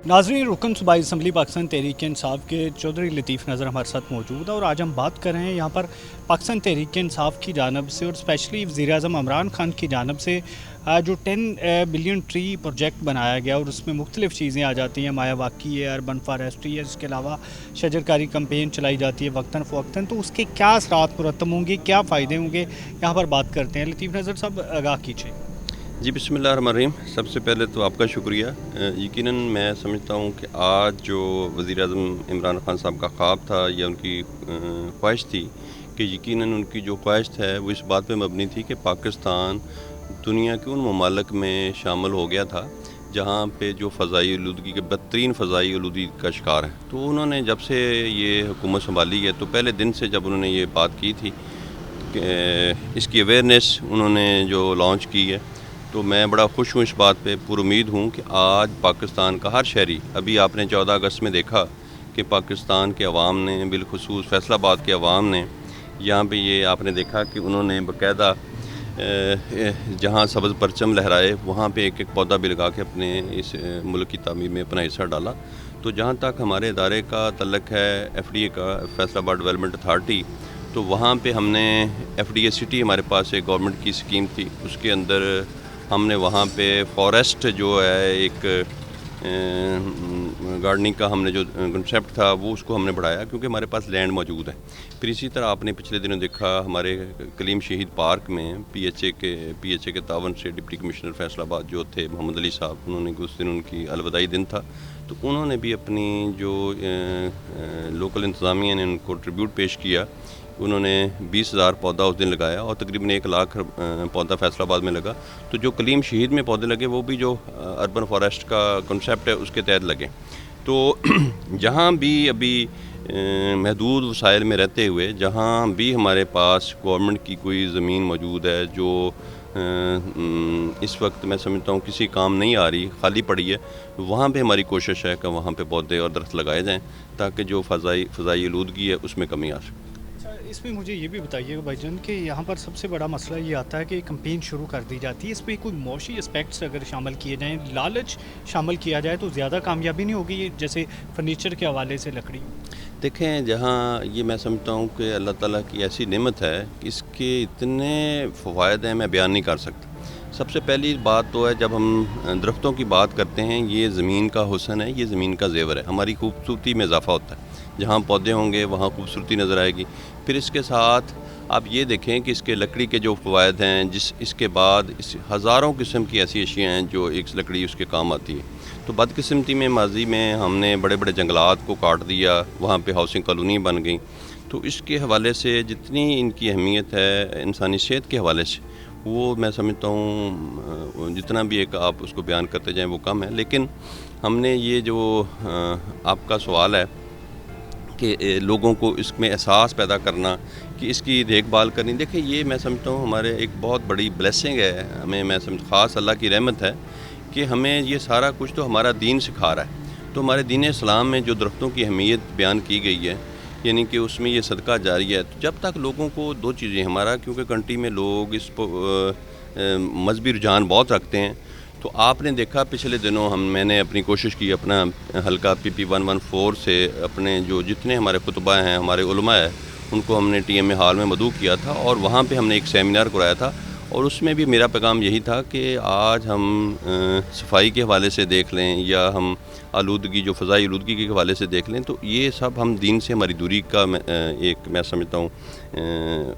नाज़रीन रुकन सूबाई असम्बली पाकिस्तान तहरीक इंसाफ के चौधरी लतीफ़ नज़र हमारे साथ मौजूद है और आज हम बात कर रहे हैं यहाँ पर पाकिस्तान तहरीक इंसाफ की जानब से और स्पेशली वज़ीर-ए-आज़म इमरान खान की जानब से जो 10 बिलियन ट्री प्रोजेक्ट बनाया गया और उसमें मुख्तलिफ़ चीज़ें आ जाती हैं, मायावाकी है, अर्बन फॉरेस्ट्री है, इसके अलावा शजरकारी कैंपेन चलाई जाती है वक्तन फ़वक्तन, तो उसके क्या असरात मुरतब होंगे, क्या फ़ायदे होंगे, यहाँ पर बात करते हैं। लतीफ़ नज़र साहब आगाह कीजिए। जी बिस्मिल्लाहिर्रहमानिर्रहीम। सबसे पहले तो आपका शुक्रिया। यकीनन मैं समझता हूँ कि आज जो वज़ीर-ए-आज़म इमरान खान साहब का ख्वाब था या उनकी ख्वाहिश थी कि यकीनन उनकी जो ख्वाहिश है वो इस बात पे मबनी थी कि पाकिस्तान दुनिया के उन ममालिक में शामिल हो गया था जहाँ पे जो फ़ज़ाई आलूदगी के बदतरीन फ़ज़ाई आलूदगी का शिकार है। तो उन्होंने जब से ये हुकूमत संभाली है तो पहले दिन से जब उन्होंने ये बात की थी कि इसकी अवेयरनेस उन्होंने जो लॉन्च की है, तो मैं बड़ा खुश हूँ इस बात पे, पूरी उम्मीद हूँ कि आज पाकिस्तान का हर शहरी, अभी आपने 14 अगस्त में देखा کہ پاکستان کے عوام نے بالخصوص فیصل آباد کے عوام نے یہاں پہ یہ آپ نے دیکھا کہ انہوں نے باقاعدہ جہاں سبز پرچم لہرائے وہاں پہ ایک ایک پودا بھی لگا کے اپنے اس ملک کی تعمیر میں اپنا حصہ ڈالا. تو جہاں تک ہمارے ادارے کا تعلق ہے ایف ڈی اے کا فیصل آباد ڈیولپمنٹ اتھارٹی، تو وہاں پہ ہم نے ایف ڈی اے سٹی ہمارے پاس ایک گورنمنٹ کی اسکیم تھی، اس کے اندر ہم نے وہاں پہ فارسٹ جو ہے ایک گارڈننگ کا ہم نے جو کنسیپٹ تھا وہ اس کو ہم نے بڑھایا کیونکہ ہمارے پاس لینڈ موجود ہے. پھر اسی طرح آپ نے پچھلے دنوں دیکھا ہمارے کلیم شہید پارک میں پی ایچ اے کے تعاون سے ڈپٹی کمشنر فیصل آباد جو تھے محمد علی صاحب، انہوں نے اس دن ان کی الوداعی دن تھا، تو انہوں نے بھی اپنی جو لوکل انتظامیہ نے ان کو ٹریبیوٹ پیش کیا. انہوں نے 20,000 پودا اس دن لگایا اور تقریباً 1 لاکھ پودا فیصل آباد میں لگا. تو جو کلیم شہید میں پودے لگے وہ بھی جو اربن فارسٹ کا کنسیپٹ ہے اس کے تحت لگے. تو جہاں بھی ابھی محدود وسائل میں رہتے ہوئے جہاں بھی ہمارے پاس گورنمنٹ کی کوئی زمین موجود ہے جو اس وقت میں سمجھتا ہوں کسی کام نہیں آ رہی، خالی پڑی ہے، وہاں پہ ہماری کوشش ہے کہ وہاں پہ پودے اور درخت لگائے جائیں تاکہ جو فضائی آلودگی ہے اس میں کمی آ سکے. اس میں مجھے یہ بھی بتائیے گا بھائی جان کہ یہاں پر سب سے بڑا مسئلہ یہ آتا ہے کہ کمپین شروع کر دی جاتی ہے، اس پہ کوئی معاشی اسپیکٹس اگر شامل کیے جائیں، لالچ شامل کیا جائے تو زیادہ کامیابی نہیں ہوگی، جیسے فرنیچر کے حوالے سے لکڑی. دیکھیں جہاں یہ میں سمجھتا ہوں کہ اللہ تعالیٰ کی ایسی نعمت ہے کہ اس کے اتنے فوائد ہیں میں بیان نہیں کر سکتا. سب سے پہلی بات تو ہے جب ہم درختوں کی بات کرتے ہیں یہ زمین کا حسن ہے، یہ زمین کا زیور ہے، ہماری خوبصورتی میں اضافہ ہوتا ہے. جہاں پودے ہوں گے وہاں خوبصورتی نظر آئے گی. پھر اس کے ساتھ آپ یہ دیکھیں کہ اس کے لکڑی کے جو فوائد ہیں، اس کے بعد ہزاروں قسم کی ایسی اشیاء ہیں جو ایک لکڑی اس کے کام آتی ہے. تو بدقسمتی میں ماضی میں ہم نے بڑے بڑے جنگلات کو کاٹ دیا، وہاں پہ ہاؤسنگ کالونی بن گئی. تو اس کے حوالے سے جتنی ان کی اہمیت ہے انسانی صحت کے حوالے سے وہ میں سمجھتا ہوں جتنا بھی ایک آپ اس کو بیان کرتے جائیں وہ کم ہے. لیکن ہم نے یہ جو آپ کا سوال ہے کہ لوگوں کو اس میں احساس پیدا کرنا کہ اس کی دیکھ بھال کرنی، دیکھیں یہ میں سمجھتا ہوں ہمارے ایک بہت بڑی بلیسنگ ہے، ہمیں میں خاص اللہ کی رحمت ہے کہ ہمیں یہ سارا کچھ تو ہمارا دین سکھا رہا ہے. تو ہمارے دین اسلام میں جو درختوں کی اہمیت بیان کی گئی ہے یعنی کہ اس میں یہ صدقہ جاریہ ہے. تو جب تک لوگوں کو دو چیزیں، ہمارا کیونکہ کنٹری میں لوگ اس مذہبی رجحان بہت رکھتے ہیں، تو آپ نے دیکھا پچھلے دنوں میں نے اپنی کوشش کی اپنا حلقہ PP 114 سے اپنے جو جتنے ہمارے خطبہ ہیں، ہمارے علماء ہیں، ان کو ہم نے TMA ہال میں مدعو کیا تھا اور وہاں پہ ہم نے ایک سیمینار کرایا تھا. اور اس میں بھی میرا پیغام یہی تھا کہ آج ہم صفائی کے حوالے سے دیکھ لیں یا ہم آلودگی جو فضائی آلودگی کے حوالے سے دیکھ لیں، تو یہ سب ہم دین سے ہماری دوری کا ایک میں سمجھتا ہوں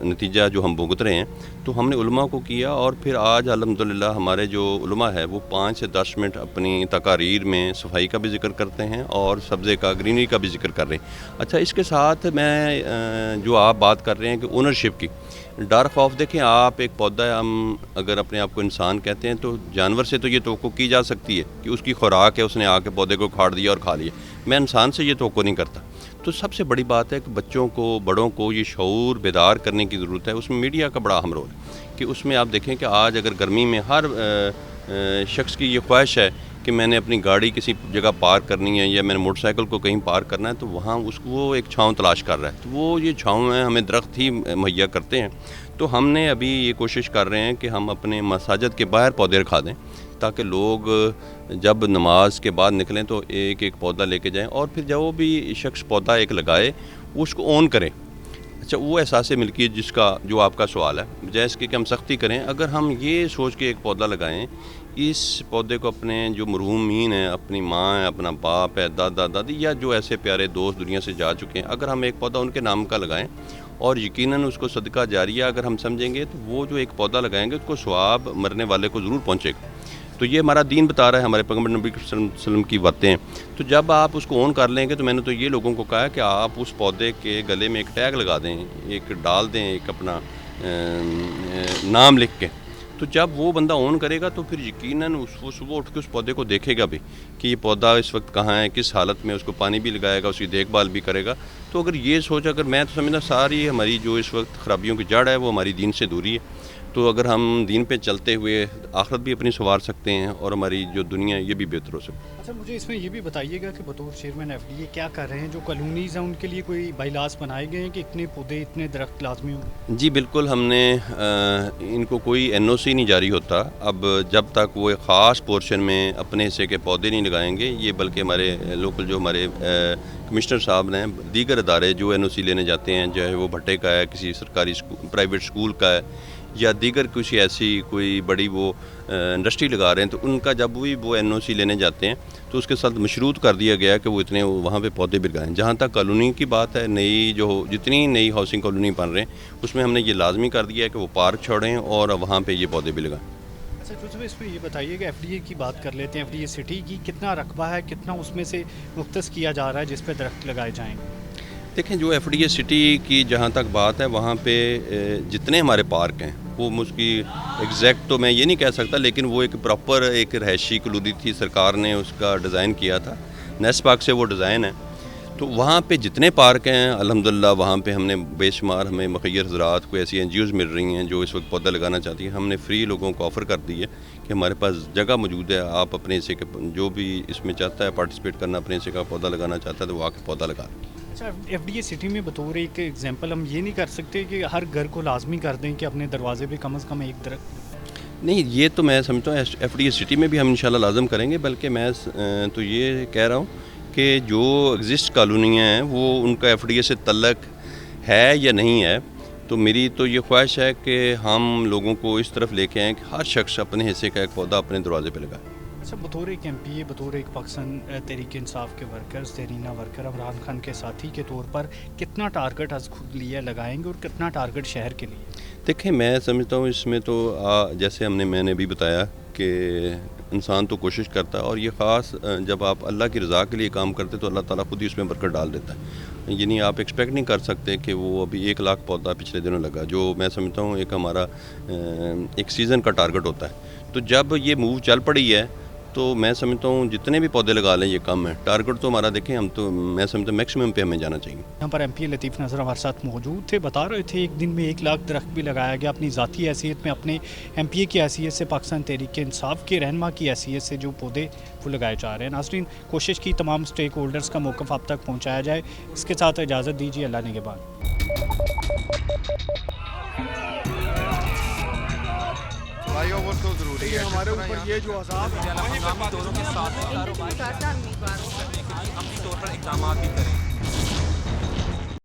نتیجہ جو ہم بھگت رہے ہیں. تو ہم نے علماء کو کیا اور پھر آج الحمدللہ ہمارے جو علماء ہے وہ 5 سے 10 منٹ اپنی تقاریر میں صفائی کا بھی ذکر کرتے ہیں اور سبزے کا گرینری کا بھی ذکر کر رہے ہیں. اچھا اس کے ساتھ میں جو آپ بات کر رہے ہیں کہ اونرشپ کی، ڈر خوف، دیکھیں آپ ایک پودا ہے، ہم اگر اپنے آپ کو انسان کہتے ہیں تو جانور سے تو یہ توقع کی جا سکتی ہے کہ اس کی خوراک ہے، اس نے آ کے پودے کو کھاڑ دیا اور کھا لیا. میں انسان سے یہ توقع نہیں کرتا. تو سب سے بڑی بات ہے کہ بچوں کو، بڑوں کو یہ شعور بیدار کرنے کی ضرورت ہے. اس میں میڈیا کا بڑا اہم رول ہے کہ اس میں آپ دیکھیں کہ آج اگر گرمی میں ہر شخص کی یہ خواہش ہے کہ میں نے اپنی گاڑی کسی جگہ پارک کرنی ہے یا میں نے موٹر سائیکل کو کہیں پارک کرنا ہے تو وہاں وہ ایک چھاؤں تلاش کر رہا ہے. تو وہ یہ چھاؤں ہیں ہمیں درخت ہی مہیا کرتے ہیں. تو ہم نے ابھی یہ کوشش کر رہے ہیں کہ ہم اپنے مساجد کے باہر پودے رکھا دیں تاکہ لوگ جب نماز کے بعد نکلیں تو ایک ایک پودا لے کے جائیں اور پھر جو بھی شخص پودا ایک لگائے وہ اس کو اون کرے. اچھا وہ احساس ملکیت جس کا جو آپ کا سوال ہے، بجائے اس کے کہ ہم سختی کریں، اگر ہم یہ سوچ کے ایک پودا لگائیں، اس پودے کو اپنے جو مرحومین ہیں، اپنی ماں ہے، اپنا باپ ہے، دادا دادی یا جو ایسے پیارے دوست دنیا سے جا چکے ہیں، اگر ہم ایک پودا ان کے نام کا لگائیں اور یقیناً اس کو صدقہ جاریہ اگر ہم سمجھیں گے تو وہ جو ایک پودا لگائیں گے اس کو ثواب مرنے والے کو ضرور پہنچے گا. تو یہ ہمارا دین بتا رہا ہے، ہمارے پیغمبر نبی صلی اللہ علیہ وسلم کی باتیں ہیں. تو جب آپ اس کو اون کر لیں گے تو میں نے تو یہ لوگوں کو کہا کہ آپ اس پودے کے گلے میں ایک ٹیگ لگا دیں، ایک ڈال دیں، ایک اپنا نام لکھ کے. تو جب وہ بندہ اون کرے گا تو پھر یقیناً وہ صبح اٹھ کے اس پودے کو دیکھے گا بھی کہ یہ پودا اس وقت کہاں ہے، کس حالت میں، اس کو پانی بھی لگائے گا، اس کی دیکھ بھال بھی کرے گا. تو اگر یہ سوچ، اگر میں تو سمجھنا ساری ہماری جو اس وقت خرابیوں کی جڑ ہے وہ ہماری دین سے دوری ہے. تو اگر ہم دین پہ چلتے ہوئے آخرت بھی اپنی سنوار سکتے ہیں اور ہماری جو دنیا ہے یہ بھی بہتر ہو سکتی ہے۔ اچھا مجھے اس میں یہ بھی بتائیے گا کہ بطور چیئرمین ایف ڈی اے کیا کر رہے ہیں، جو کالونیز ہیں ان کے لیے کوئی بائی لاس بنائے گئے ہیں کہ اتنے پودے اتنے درخت لازمی ہوں؟ جی بالکل، ہم نے ان کو کوئی NOC نہیں جاری ہوتا اب جب تک وہ ایک خاص پورشن میں اپنے حصے کے پودے نہیں لگائیں گے، یہ بلکہ ہمارے لوکل جو ہمارے کمشنر صاحب نے دیگر ادارے جو NOC لینے جاتے ہیں، چاہے وہ بھٹے کا ہے، کسی سرکاری پرائیویٹ اسکول کا ہے یا دیگر کچھ ایسی کوئی بڑی وہ انڈسٹری لگا رہے ہیں، تو ان کا جب بھی وہ NOC لینے جاتے ہیں تو اس کے ساتھ مشروط کر دیا گیا کہ وہ اتنے وہاں پہ پودے بھی لگائیں۔ جہاں تک کالونی کی بات ہے، نئی جو جتنی نئی ہاؤسنگ کالونی بن رہے ہیں اس میں ہم نے یہ لازمی کر دیا ہے کہ وہ پارک چھوڑیں اور وہاں پہ یہ پودے بھی لگائیں۔ اچھا جوزف، اس میں یہ بتائیے کہ ایف ڈی اے کی بات کر لیتے ہیں، ایف ڈی اے سٹی کی کتنا رقبہ ہے، کتنا اس میں سے مختص کیا جا رہا ہے جس پہ درخت لگائے جائیں گے؟ دیکھیں، جو FDA سٹی کی جہاں تک بات ہے وہاں پہ جتنے ہمارے پارک ہیں وہ اس کی ایگزیکٹ تو میں یہ نہیں کہہ سکتا، لیکن وہ ایک پراپر ایک رہائشی کالونی تھی، سرکار نے اس کا ڈیزائن کیا تھا، نیس پارک سے وہ ڈیزائن ہے، تو وہاں پہ جتنے پارک ہیں الحمدللہ وہاں پہ ہم نے بے شمار ہمیں مخیر حضرات کو ایسی NGOز مل رہی ہیں جو اس وقت پودا لگانا چاہتی ہیں، ہم نے فری لوگوں کو آفر کر دی ہے کہ ہمارے پاس جگہ موجود ہے، آپ اپنے حصے کے جو بھی اس میں چاہتا ہے پارٹیسپیٹ کرنا، اپنے حصے کا پودا لگانا چاہتا ہے تو وہ آ کے پودا لگا لیں۔ اچھا، ایف ڈی اے سٹی میں بطور ایک ایگزامپل ہم یہ نہیں کر سکتے کہ ہر گھر کو لازمی کر دیں کہ اپنے دروازے پہ کم از کم ایک درخت؟ نہیں، یہ تو میں سمجھتا ہوں FDA سٹی میں بھی ہم انشاءاللہ لازم کریں گے، بلکہ میں تو یہ کہہ رہا ہوں کہ جو ایگزسٹ کالونیاں ہیں وہ ان کا FDA سے تعلق ہے یا نہیں ہے، تو میری تو یہ خواہش ہے کہ ہم لوگوں کو اس طرف لے کے آئیں کہ ہر شخص اپنے حصے کا ایک پودا اپنے دروازے پہ لگائے۔ اچھا، بطور ایک MPA، بطور ایک پاکستان تحریک انصاف کے ورکرز، دیرینہ ورکر، عمران خان کے ساتھی کے طور پر کتنا ٹارگٹ از خود لیا لگائیں گے اور کتنا ٹارگٹ شہر کے لیے؟ دیکھیں، میں سمجھتا ہوں اس میں تو جیسے میں نے بھی بتایا کہ انسان تو کوشش کرتا ہے، اور یہ خاص جب آپ اللہ کی رضا کے لیے کام کرتے تو اللہ تعالیٰ خود ہی اس میں برکت ڈال دیتا ہے، یعنی آپ ایکسپیکٹ نہیں کر سکتے کہ وہ ابھی 1 لاکھ پودا پچھلے دنوں لگا، جو میں سمجھتا ہوں ایک ہمارا ایک سیزن کا ٹارگٹ ہوتا ہے، تو جب یہ موو چل پڑی ہے تو میں سمجھتا ہوں جتنے بھی پودے لگا لیں یہ کم ہے، ٹارگٹ تو ہمارا دیکھیں ہم تو میں سمجھتا ہوں میکسیمم پہ ہمیں جانا چاہیے۔ یہاں پر MPA لطیف نذر ہمارے ساتھ موجود تھے، بتا رہے تھے ایک دن میں 1 لاکھ درخت بھی لگایا گیا، اپنی ذاتی حیثیت میں، اپنے MPA کی حیثیت سے، پاکستان تحریک انصاف کے رہنما کی حیثیت سے جو پودے وہ لگائے جا رہے ہیں۔ ناظرین، کوشش کی تمام اسٹیک ہولڈرز کا موقف آپ تک پہنچایا جائے، اس کے ساتھ اجازت دیجیے، اللہ نگہبان۔ فلائی اوور تو ضروری ہے، ہمارے اوپر یہ جو عذاب ہے مقامی طوروں کے ساتھ کاروبار اپنی طور پر اقدامات بھی کریں۔